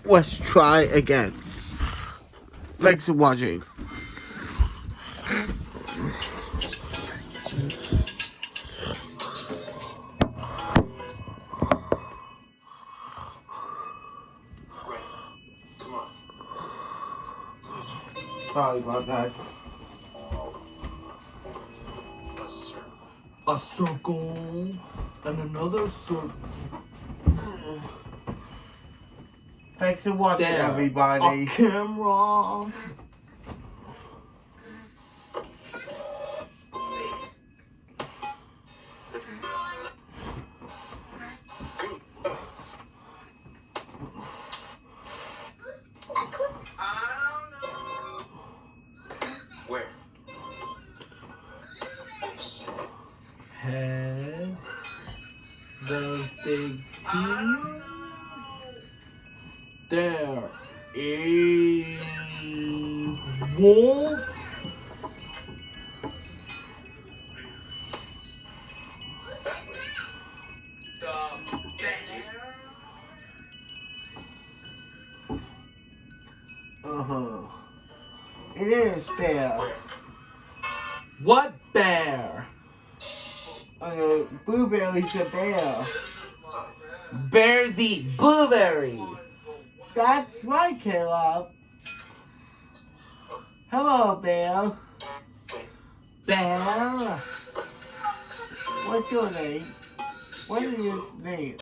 let's try again. Thanks for watching. Sorry about that. A circle and another circle. Thanks for watching, There. everybody. A camera. Where? Head. The big T. There is wolf. It is bear. What bear? Blueberry's a bear. Bears eat blueberries. That's right, Caleb. Hello, bear. Bear. What's your name? What is his name?